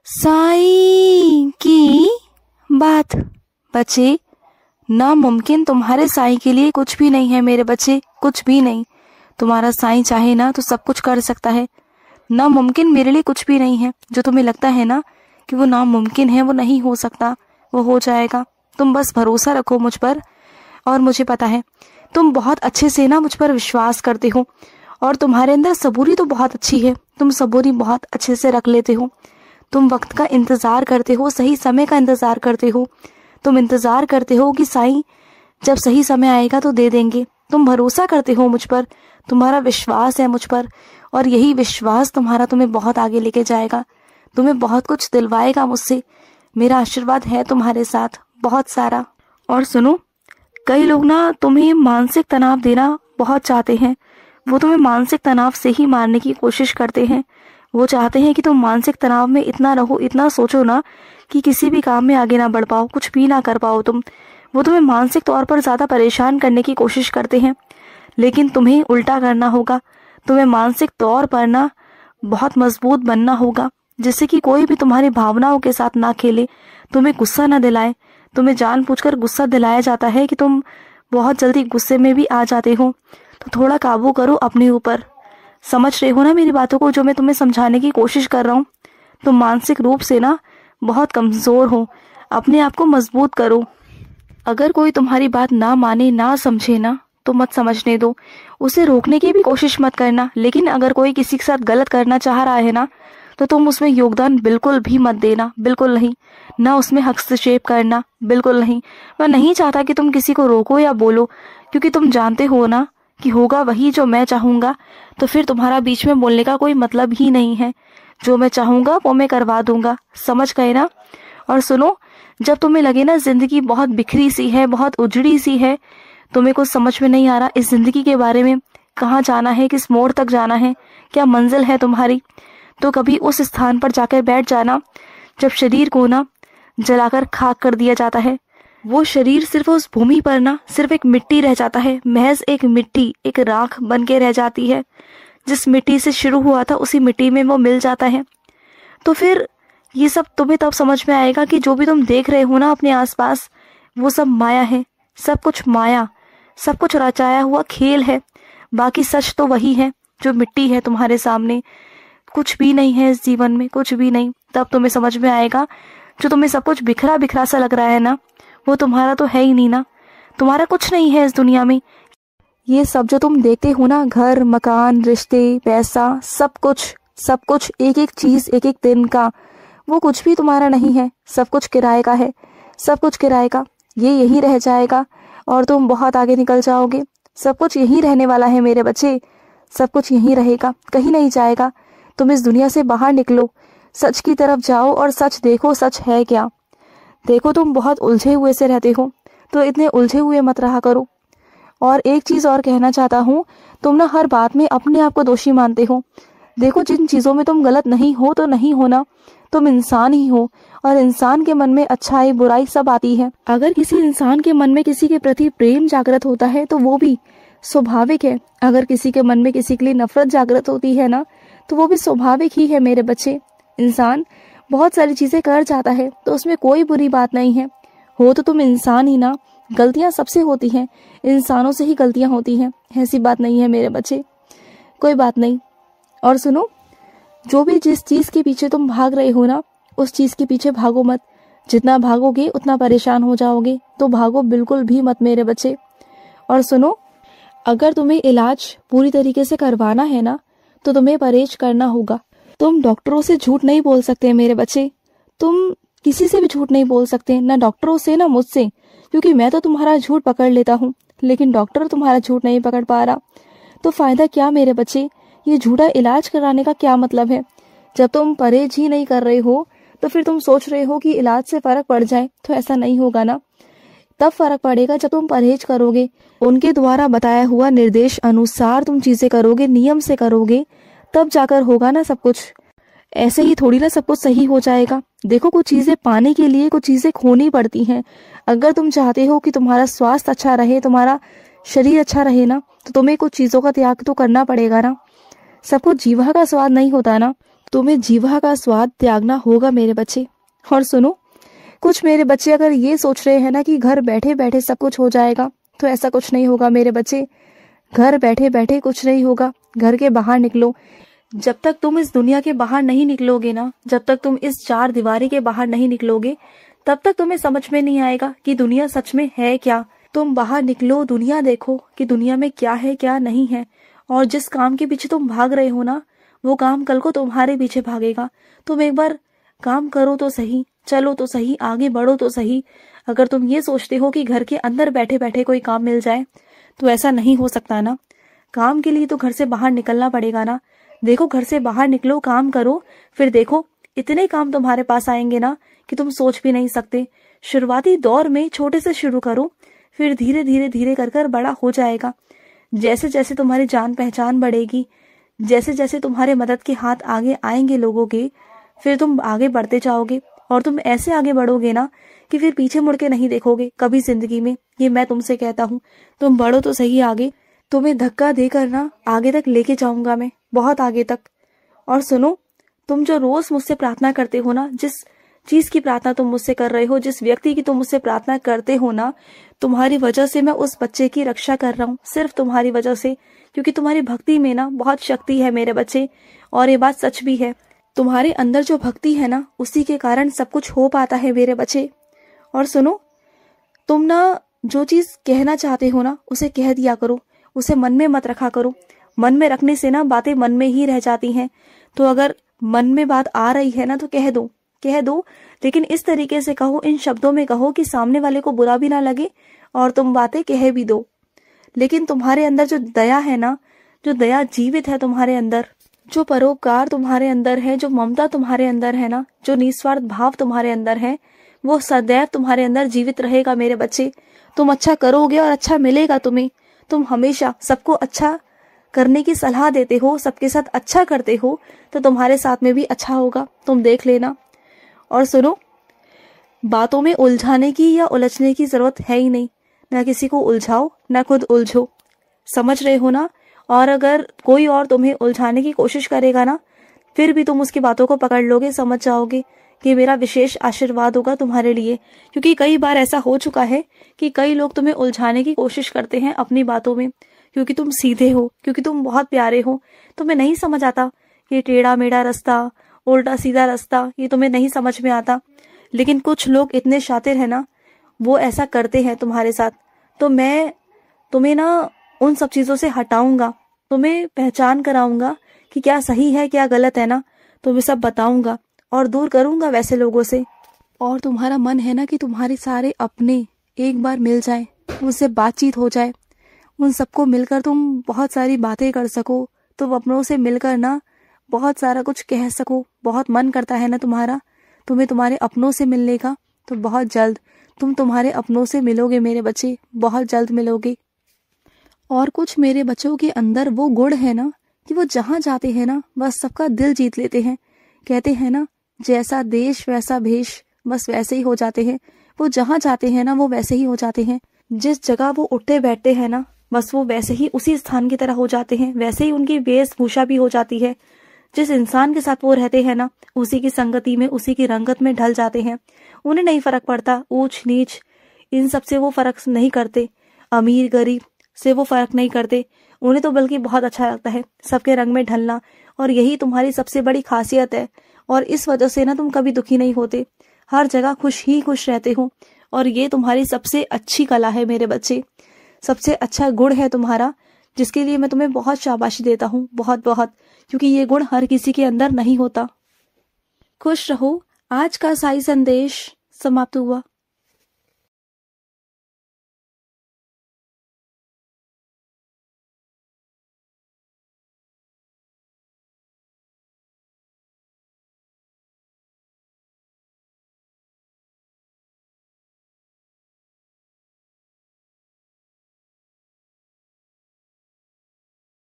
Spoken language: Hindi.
साईं की बात। बच्चे, नामुमकिन तुम्हारे साईं के लिए कुछ भी नहीं है मेरे बच्चे, कुछ भी नहीं। तुम्हारा साईं चाहे ना तो सब कुछ कर सकता है। नामुमकिन मेरे लिए कुछ भी नहीं है। जो तुम्हें लगता है ना कि वो नामुमकिन है, वो नहीं हो सकता, वो हो जाएगा। तुम बस भरोसा रखो मुझ पर। और मुझे पता है तुम बहुत अच्छे से ना मुझ पर विश्वास करते हो, और तुम्हारे अंदर सबूरी तो बहुत अच्छी है। तुम सबूरी बहुत अच्छे से रख लेते हो। तुम वक्त का इंतज़ार करते हो, सही समय का इंतज़ार करते हो। तुम इंतज़ार करते हो कि साईं जब सही समय आएगा तो दे देंगे। तुम भरोसा करते हो मुझ पर, तुम्हारा विश्वास है मुझ पर, और यही विश्वास तुम्हारा तुम्हें बहुत आगे लेके जाएगा, तुम्हें बहुत कुछ दिलवाएगा मुझसे। मेरा आशीर्वाद है तुम्हारे साथ, बहुत सारा। और सुनो, कई लोग ना तुम्हें मानसिक तनाव देना बहुत चाहते हैं। वो तुम्हें मानसिक तनाव से ही मारने की कोशिश करते हैं। वो चाहते हैं कि तुम मानसिक तनाव में इतना रहो, इतना सोचो ना कि किसी भी काम में आगे ना बढ़ पाओ, कुछ भी ना कर पाओ तुम। वो तुम्हें मानसिक तौर पर ज़्यादा परेशान करने की कोशिश करते हैं, लेकिन तुम्हें उल्टा करना होगा। तुम्हें मानसिक तौर पर ना बहुत मजबूत बनना होगा, जिससे कि कोई भी तुम्हारी भावनाओं के साथ ना खेले, तुम्हें गुस्सा ना दिलाए। तुम्हें जानबूझकर गुस्सा दिलाया जाता है कि तुम बहुत जल्दी गुस्से में भी आ जाते हो, तो थोड़ा काबू करो अपने ऊपर। समझ रहे हो ना मेरी बातों को, जो मैं तुम्हें समझाने की कोशिश कर रहा हूँ? तुम मानसिक रूप से ना बहुत कमज़ोर हो, अपने आप को मजबूत करो। अगर कोई तुम्हारी बात ना माने, ना समझे ना, तो मत समझने दो, उसे रोकने की भी कोशिश मत करना। लेकिन अगर कोई किसी के साथ गलत करना चाह रहा है ना, तो तुम उसमें योगदान बिल्कुल भी मत देना, बिल्कुल नहीं। ना उसमें हस्तक्षेप करना, बिल्कुल नहीं। मैं नहीं चाहता कि तुम किसी को रोको या बोलो, क्योंकि तुम जानते हो ना कि होगा वही जो मैं चाहूँगा, तो फिर तुम्हारा बीच में बोलने का कोई मतलब ही नहीं है। जो मैं चाहूँगा वो मैं करवा दूंगा, समझ गए ना? और सुनो, जब तुम्हें लगे ना जिंदगी बहुत बिखरी सी है, बहुत उजड़ी सी है, तुम्हें कुछ समझ में नहीं आ रहा इस जिंदगी के बारे में, कहाँ जाना है, किस मोड़ तक जाना है, क्या मंजिल है तुम्हारी, तो कभी उस स्थान पर जाकर बैठ जाना जब शरीर को ना जलाकर खाक कर दिया जाता है। वो शरीर सिर्फ उस भूमि पर ना सिर्फ एक मिट्टी रह जाता है, महज एक मिट्टी, एक राख बन के रह जाती है। जिस मिट्टी से शुरू हुआ था उसी मिट्टी में वो मिल जाता है। तो फिर ये सब तुम्हें तब समझ में आएगा कि जो भी तुम देख रहे हो ना अपने आसपास, वो सब माया है। सब कुछ माया, सब कुछ रचाया हुआ खेल है। बाकी सच तो वही है जो मिट्टी है तुम्हारे सामने। कुछ भी नहीं है इस जीवन में, कुछ भी नहीं। तब तुम्हें समझ में आएगा, जो तुम्हें सब कुछ बिखरा बिखरा सा लग रहा है ना, वो तुम्हारा तो है ही नहीं ना। तुम्हारा कुछ नहीं है इस दुनिया में। ये सब जो तुम देखते हो ना, घर, मकान, रिश्ते, पैसा, सब कुछ, एक एक चीज, एक एक दिन का, वो कुछ भी तुम्हारा नहीं है। सब कुछ किराए का है, सब कुछ किराए का। ये यही रह जाएगा और तुम बहुत आगे निकल जाओगे। सब कुछ यही रहने वाला है मेरे बच्चे, सब कुछ यही रहेगा, कहीं नहीं जाएगा। तुम इस दुनिया से बाहर निकलो, सच की तरफ जाओ और सच देखो, सच है क्या। देखो, तुम बहुत उलझे हुए से रहते हो, तो इतने उलझे हुए मत रहा करो। और एक चीज और कहना चाहता हूँ, तुम ना हर बात में अपने आप को दोषी मानते हो। देखो, जिन चीजों में तुम गलत नहीं हो तो नहीं हो ना, तुम इंसान ही हो, और इंसान के मन में अच्छाई बुराई सब आती है। अगर किसी इंसान के मन में किसी के प्रति प्रेम जागृत होता है तो वो भी स्वाभाविक है। अगर किसी के मन में किसी के लिए नफरत जागृत होती है ना, तो वो भी स्वाभाविक ही है मेरे बच्चे। इंसान बहुत सारी चीजें कर जाता है तो उसमें कोई बुरी बात नहीं है। हो तो तुम इंसान ही ना, गलतियां सबसे होती हैं, इंसानों से ही गलतियां होती हैं, ऐसी बात नहीं है मेरे बच्चे, कोई बात नहीं। और सुनो, जो भी जिस चीज के पीछे तुम भाग रहे हो ना, उस चीज के पीछे भागो मत। जितना भागोगे उतना परेशान हो जाओगे, तो भागो बिल्कुल भी मत मेरे बच्चे। और सुनो, अगर तुम्हें इलाज पूरी तरीके से करवाना है ना, तो तुम्हें परहेज करना होगा। तुम डॉक्टरों से झूठ नहीं बोल सकते मेरे बच्चे, तुम किसी से भी झूठ नहीं बोल सकते, ना डॉक्टरों से ना मुझसे, क्योंकि मैं तो तुम्हारा झूठ पकड़ लेता हूँ, लेकिन डॉक्टर तुम्हारा झूठ नहीं पकड़ पा रहा। तो फायदा क्या मेरे बच्चे, ये झूठा इलाज कराने का क्या मतलब है? जब तुम परहेज ही नहीं कर रहे हो, तो फिर तुम सोच रहे हो कि इलाज से फर्क पड़ जाए, तो ऐसा नहीं होगा ना। तब फर्क पड़ेगा जब तुम परहेज करोगे, उनके द्वारा बताया हुआ निर्देश अनुसार तुम चीजें करोगे, नियम से करोगे, तब जाकर होगा ना सब कुछ। ऐसे ही थोड़ी ना सब कुछ सही हो जाएगा। देखो, कुछ चीजें पाने के लिए कुछ चीजें खोनी पड़ती हैं। अगर तुम चाहते हो कि तुम्हारा स्वास्थ्य अच्छा रहे, तुम्हारा शरीर अच्छा रहे ना, तो तुम्हें कुछ चीजों का त्याग तो करना पड़ेगा ना। सब कुछ जीवा का स्वाद नहीं होता ना, तुम्हें जीवा का स्वाद त्यागना होगा मेरे बच्चे। और सुनो, कुछ मेरे बच्चे अगर ये सोच रहे हैं ना कि घर बैठे बैठे सब कुछ हो जाएगा, तो ऐसा कुछ नहीं होगा मेरे बच्चे। घर बैठे बैठे कुछ नहीं होगा। घर के बाहर निकलो। जब तक तुम इस दुनिया के बाहर नहीं निकलोगे ना, जब तक तुम इस चार दीवारी के बाहर नहीं निकलोगे, तब तक तुम्हें समझ में नहीं आएगा कि दुनिया सच में है क्या। तुम बाहर निकलो, दुनिया देखो कि दुनिया में क्या है क्या नहीं है। और जिस काम के पीछे तुम भाग रहे हो ना, वो काम कल को तुम्हारे पीछे भागेगा। तुम एक बार काम करो तो सही, चलो तो सही, आगे बढ़ो तो सही। अगर तुम ये सोचते हो कि घर के अंदर बैठे बैठे कोई काम मिल जाए, तो ऐसा नहीं हो सकता ना। काम के लिए तो घर से बाहर निकलना पड़ेगा ना। देखो, घर से बाहर निकलो, काम करो, फिर देखो इतने काम तुम्हारे पास आएंगे ना कि तुम सोच भी नहीं सकते। शुरुआती दौर में छोटे से शुरू करो, फिर धीरे धीरे धीरे कर कर बड़ा हो जाएगा। जैसे जैसे तुम्हारी जान पहचान बढ़ेगी, जैसे जैसे तुम्हारे मदद के हाथ आगे आएंगे लोगों के, फिर तुम आगे बढ़ते जाओगे। और तुम ऐसे आगे बढ़ोगे ना कि फिर पीछे मुड़ के नहीं देखोगे कभी जिंदगी में। ये मैं तुमसे कहता हूँ। तुम बढ़ो तो सही आगे। तुम्हें धक्का देकर ना आगे तक लेके जाऊंगा मैं, बहुत आगे तक। और सुनो, तुम जो रोज मुझसे प्रार्थना करते हो ना, जिस चीज की प्रार्थना तुम मुझसे कर रहे हो, जिस व्यक्ति की तुम मुझसे प्रार्थना करते हो ना, तुम्हारी वजह से मैं उस बच्चे की रक्षा कर रहा हूँ, सिर्फ तुम्हारी वजह से। क्योंकि तुम्हारी भक्ति में ना बहुत शक्ति है मेरे बच्चे, और ये बात सच भी है। तुम्हारे अंदर जो भक्ति है ना, उसी के कारण सब कुछ हो पाता है मेरे बच्चे। और सुनो, तुम ना जो चीज कहना चाहते हो ना, उसे कह दिया करो, उसे मन में मत रखा करो। मन में रखने से ना बातें मन में ही रह जाती हैं। तो अगर मन में बात आ रही है ना, तो कह दो, कह दो, लेकिन इस तरीके से कहो, इन शब्दों में कहो कि सामने वाले को बुरा भी ना लगे और तुम बातें कह भी दो। लेकिन तुम्हारे अंदर जो दया है ना, जो दया जीवित है तुम्हारे अंदर, जो परोपकार तुम्हारे अंदर है, जो ममता तुम्हारे अंदर है ना, जो निस्वार्थ भाव तुम्हारे अंदर है, वो सदैव तुम्हारे अंदर जीवित रहेगा मेरे बच्चे। तुम अच्छा करोगे और अच्छा मिलेगा तुम्हें। तुम हमेशा सबको अच्छा करने की सलाह देते हो, सबके साथ अच्छा करते हो, तो तुम्हारे साथ में भी अच्छा होगा, तुम देख लेना। और सुनो, बातों में उलझाने की या उलझने की जरूरत है ही नहीं। ना किसी को उलझाओ, ना खुद उलझो। समझ रहे हो ना। और अगर कोई और तुम्हें उलझाने की कोशिश करेगा ना, फिर भी तुम उसकी बातों को पकड़ लोगे, समझ जाओगे कि मेरा विशेष आशीर्वाद होगा तुम्हारे लिए। क्योंकि कई बार ऐसा हो चुका है कि कई लोग तुम्हें उलझाने की कोशिश करते हैं अपनी बातों में, क्योंकि तुम सीधे हो, क्योंकि तुम बहुत प्यारे हो। तुम्हें नहीं समझ आता ये टेढ़ा मेढ़ा रास्ता, उल्टा सीधा रास्ता, ये तुम्हें नहीं समझ में आता। लेकिन कुछ लोग इतने शातिर है ना, वो ऐसा करते हैं तुम्हारे साथ। तो मैं तुम्हें ना उन सब चीजों से हटाऊंगा, तुम्हें पहचान कराऊंगा कि क्या सही है क्या गलत है ना, तुम्हें सब बताऊंगा और दूर करूंगा वैसे लोगों से। और तुम्हारा मन है ना कि तुम्हारे सारे अपने एक बार मिल जाए, उनसे बातचीत हो जाए, उन सबको मिलकर तुम बहुत सारी बातें कर सको, तुम अपनों से मिलकर ना बहुत सारा कुछ कह सको। बहुत मन करता है ना तुम्हारा, तुम्हें तुम्हारे अपनों से मिलने का। तो बहुत जल्द तुम तुम्हारे अपनों से मिलोगे मेरे बच्चे, बहुत जल्द मिलोगे। और कुछ मेरे बच्चों के अंदर वो गुण है ना कि वो जहाँ जाते हैं ना, बस सबका दिल जीत लेते हैं। कहते हैं ना, जैसा देश वैसा भेष, बस वैसे ही हो जाते हैं। वो जहाँ जाते हैं ना, वो वैसे ही हो जाते हैं। जिस जगह वो उठते बैठते हैं ना, बस वो वैसे ही उसी स्थान की तरह हो जाते हैं। वैसे ही उनकी वेशभूषा भी हो जाती है। जिस इंसान के साथ वो रहते हैं ना, उसी की संगति में, उसी की रंगत में ढल जाते हैं। उन्हें नहीं फर्क पड़ता ऊंच नीच, इन सब से वो फर्क नहीं करते। अमीर गरीब से वो फर्क नहीं करते। उन्हें तो बल्कि बहुत अच्छा लगता है सबके रंग में ढलना। और यही तुम्हारी सबसे बड़ी खासियत है। और इस वजह से ना तुम कभी दुखी नहीं होते, हर जगह खुश ही खुश रहते हो। और ये तुम्हारी सबसे अच्छी कला है मेरे बच्चे, सबसे अच्छा गुण है तुम्हारा, जिसके लिए मैं तुम्हें बहुत शाबाशी देता हूँ, बहुत बहुत। क्योंकि ये गुण हर किसी के अंदर नहीं होता। खुश रहो। आज का साई संदेश समाप्त हुआ।